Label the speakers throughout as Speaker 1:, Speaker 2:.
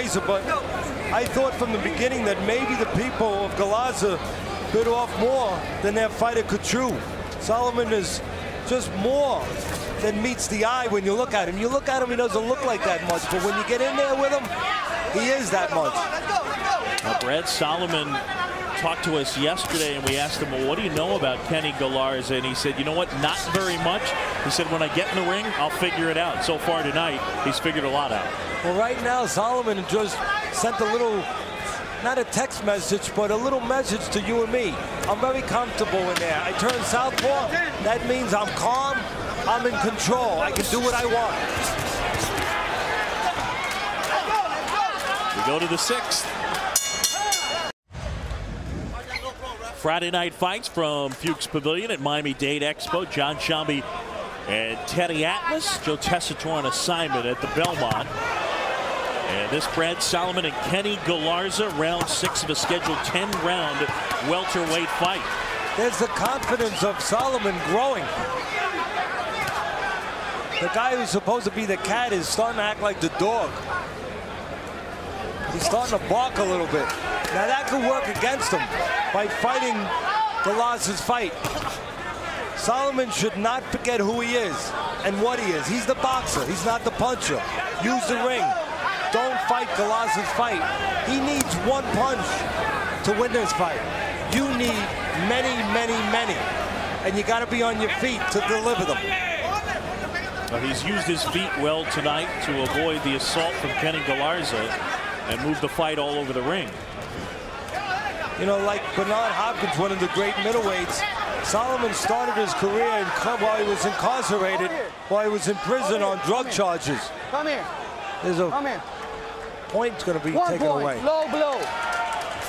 Speaker 1: Razor, but I thought from the beginning that maybe the people of Galarza bit off more than their fighter could chew. Solomon is just more than meets the eye when you look at him. You look at him, he doesn't look like that much, but when you get in there with him, he is that much.
Speaker 2: Well, Brad Solomon talked to us yesterday, and we asked him, well, what do you know about Kenny Galarza? And he said, you know what, not very much. He said, when I get in the ring, I'll figure it out. So far tonight, he's figured a lot out.
Speaker 1: Well, right now, Solomon just sent a little, not a text message, but a little message to you and me. I'm very comfortable in there. I turn southpaw. That means I'm calm. I'm in control. I can do what I want.
Speaker 2: We go to the 6th. Friday night fights from Fuchs Pavilion at Miami-Dade Expo. John Shambi and Teddy Atlas. Joe Tessitore on assignment at the Belmont. And this Brad Solomon and Kenny Galarza, round 6 of a scheduled 10-round welterweight fight.
Speaker 1: There's the confidence of Solomon growing. The guy who's supposed to be the cat is starting to act like the dog. He's starting to bark a little bit. Now that could work against him by fighting Galarza's fight. Solomon should not forget who he is and what he is. He's the boxer. He's not the puncher. Use the ring. Don't fight Galarza's fight. He needs one punch to win this fight. You need many, many, many. And you got to be on your feet to deliver them.
Speaker 2: Well, he's used his feet well tonight to avoid the assault from Kenny Galarza and move the fight all over the ring.
Speaker 1: You know, like Bernard Hopkins, one of the great middleweights, Solomon started his career while he was incarcerated, while he was in prison on drug charges.
Speaker 3: Come here.
Speaker 1: There's a point's going to be taken away.
Speaker 3: Low blow.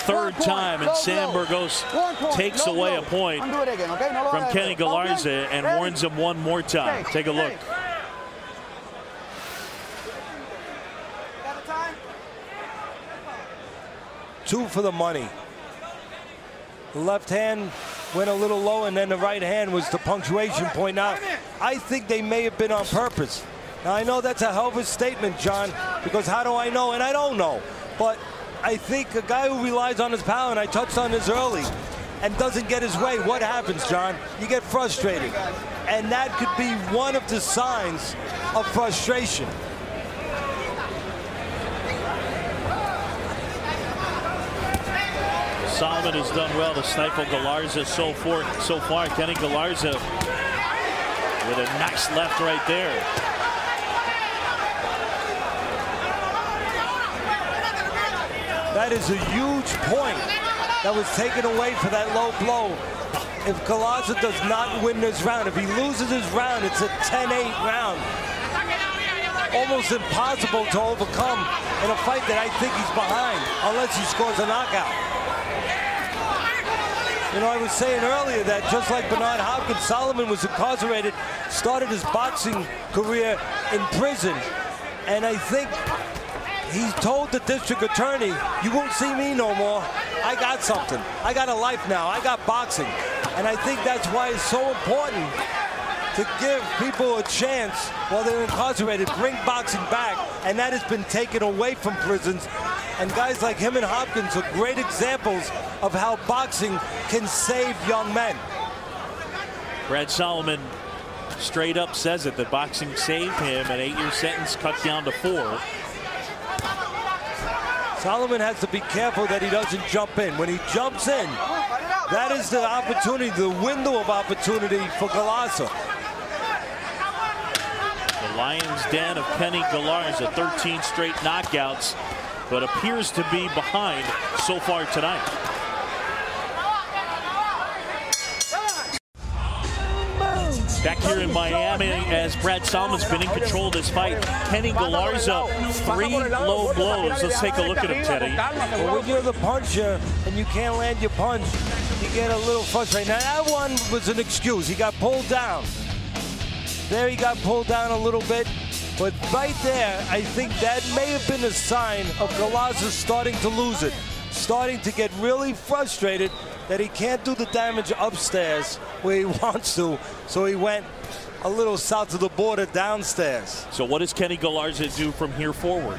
Speaker 2: Third time, and Sam Burgos takes away a point from Kenny Galarza and warns him one more time. Take a look.
Speaker 1: Two for the money. The left hand went a little low, and then the right hand was the punctuation point. Now, I think they may have been on purpose. Now, I know that's a hell of a statement, John, because how do I know? And I don't know. But I think a guy who relies on his power, and I touched on this early, and doesn't get his way, what happens, John? You get frustrated. And that could be one of the signs of frustration.
Speaker 2: Solomon has done well to stifle Galarza so far. Kenny Galarza with a nice left right there.
Speaker 1: That is a huge point that was taken away for that low blow. If Galarza does not win this round, if he loses his round, it's a 10-8 round. Almost impossible to overcome in a fight that I think he's behind, unless he scores a knockout. You know, I was saying earlier that just like Bernard Hopkins, Solomon was incarcerated, started his boxing career in prison, and I think he told the district attorney, you won't see me no more. I got something. I got a life now. I got boxing. And I think that's why it's so important to give people a chance while they're incarcerated, bring boxing back, and that has been taken away from prisons. And guys like him and Hopkins are great examples of how boxing can save young men.
Speaker 2: Brad Solomon straight up says it, that boxing saved him, an 8-year sentence cut down to 4.
Speaker 1: Solomon has to be careful that he doesn't jump in. When he jumps in, that is the opportunity, the window of opportunity for Galarza.
Speaker 2: The Lion's Den of Kenny Galarza, 13 straight knockouts, but appears to be behind so far tonight. Back here in Miami, as Brad Solomon's been in control of this fight, Kenny Galarza, 3 low blows. Let's take a look at him, Teddy.
Speaker 1: Well, when you're the puncher and you can't land your punch, you get a little frustrated. Now, that one was an excuse. He got pulled down. There he got pulled down a little bit. But right there, I think that may have been a sign of Galarza starting to lose it, starting to get really frustrated that he can't do the damage upstairs where he wants to, so he went a little south of the border downstairs.
Speaker 2: So what does Kenny Galarza do from here forward?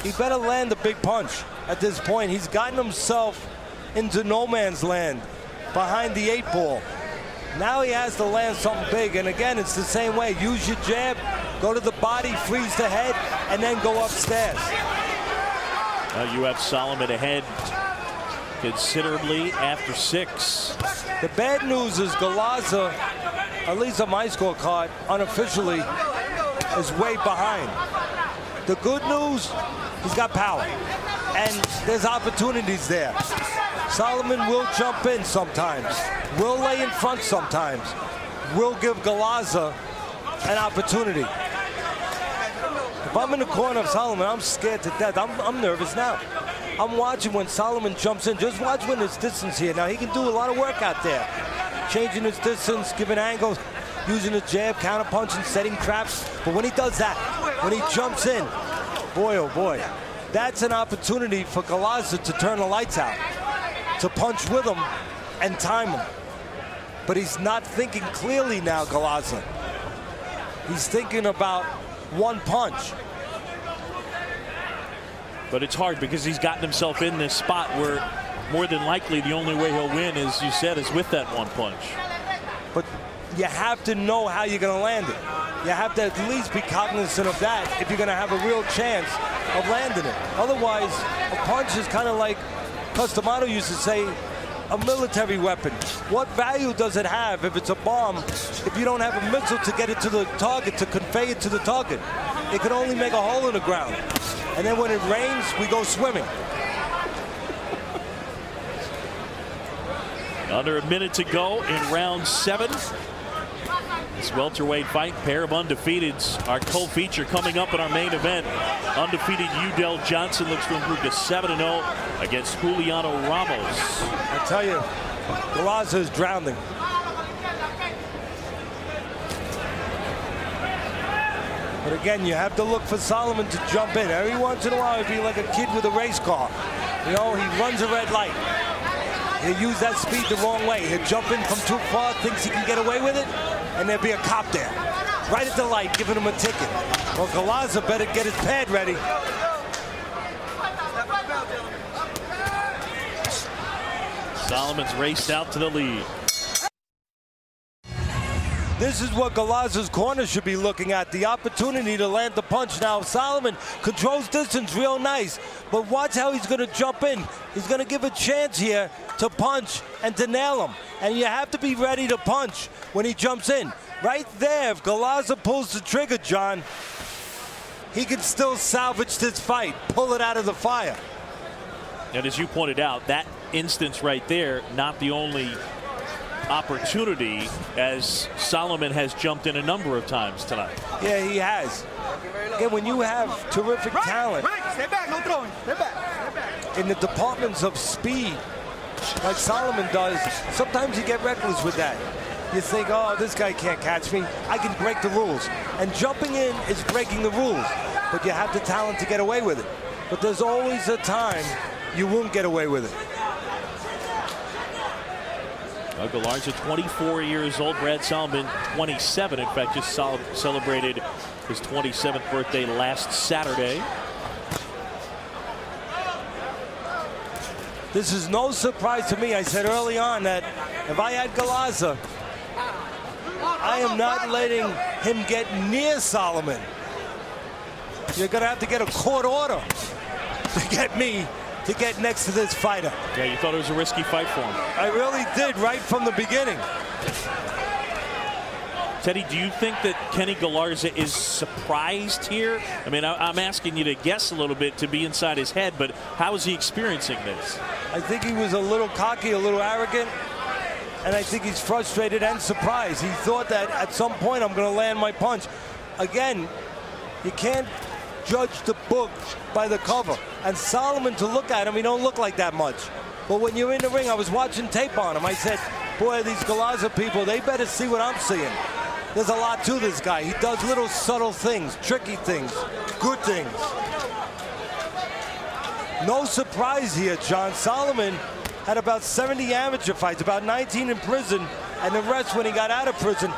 Speaker 1: he better land a big punch at this point. He's gotten himself into no man's land behind the 8 ball. Now he has to land something big, and again, it's the same way. Use your jab, go to the body, freeze the head, and then go upstairs.
Speaker 2: Now you have Solomon ahead considerably after 6.
Speaker 1: The bad news is Galaza, at least on my scorecard, unofficially, is way behind. The good news, he's got power, and there's opportunities there. Solomon will jump in sometimes, will lay in front sometimes, will give Galaza an opportunity. If I'm in the corner of Solomon, I'm scared to death. I'm nervous now. I'm watching when Solomon jumps in. Just watch when his distance here. Now, he can do a lot of work out there. Changing his distance, giving angles, using the jab, counter-punching, setting traps. But when he does that, when he jumps in, boy, oh boy, that's an opportunity for Galaza to turn the lights out, to punch with him and time him. But he's not thinking clearly now, Galaza. He's thinking about one punch.
Speaker 2: But it's hard because he's gotten himself in this spot where more than likely the only way he'll win, as you said, is with that one punch.
Speaker 1: But you have to know how you're going to land it. You have to at least be cognizant of that if you're going to have a real chance of landing it. Otherwise, a punch is kind of like Customano used to say, a military weapon. What value does it have if it's a bomb if you don't have a missile to get it to the target, to convey it to the target? It can only make a hole in the ground. And then when it rains, we go swimming.
Speaker 2: Under a minute to go in round 7. This welterweight fight, pair of undefeateds, our co-feature coming up in our main event. Undefeated Udell Johnson looks to improve to 7-0 against Juliano Ramos.
Speaker 1: I tell you, Galaza is drowning. But again, you have to look for Solomon to jump in. Every once in a while, he'd be like a kid with a race car. You know, he runs a red light. He'll use that speed the wrong way. He'll jump in from too far, thinks he can get away with it, and there'll be a cop there, right at the light, giving him a ticket. Well, Galaza better get his pad ready.
Speaker 2: Solomon's raced out to the lead.
Speaker 1: This is what Galaza's corner should be looking at, the opportunity to land the punch. Now, Solomon controls distance real nice, but watch how he's going to jump in. He's going to give a chance here to punch and to nail him. And you have to be ready to punch when he jumps in. Right there, if Galaza pulls the trigger, John, he can still salvage this fight, pull it out of the fire.
Speaker 2: And as you pointed out, that instance right there, not the only opportunity, as Solomon has jumped in a number of times tonight.
Speaker 1: Yeah, he has. Again, when you have terrific talent in the departments of speed, like Solomon does, sometimes you get reckless with that. You think, oh, this guy can't catch me. I can break the rules. And jumping in is breaking the rules. But you have the talent to get away with it. But there's always a time you won't get away with it.
Speaker 2: Galaza, 24 years old. Brad Solomon, 27. In fact, just celebrated his 27th birthday last Saturday.
Speaker 1: This is no surprise to me. I said early on that if I had Galaza, I am not letting him get near Solomon. You're going to have to get a court order to get me to get next to this fighter.
Speaker 2: Yeah, you thought it was a risky fight for him.
Speaker 1: I really did, right from the beginning.
Speaker 2: Teddy, do you think that Kenny Galaza is surprised here? I mean, I'm asking you to guess a little bit to be inside his head, but how is he experiencing this?
Speaker 1: I think he was a little cocky, a little arrogant, and I think he's frustrated and surprised. He thought that at some point I'm going to land my punch. Again, you can't judge the book by the cover. And Solomon, to look at him, he don't look like that much. But when you're in the ring, I was watching tape on him. I said, boy, these Galaza people, they better see what I'm seeing. There's a lot to this guy. He does little subtle things, tricky things, good things. No surprise here, John. Solomon had about 70 amateur fights, about 19 in prison, and the rest when he got out of prison.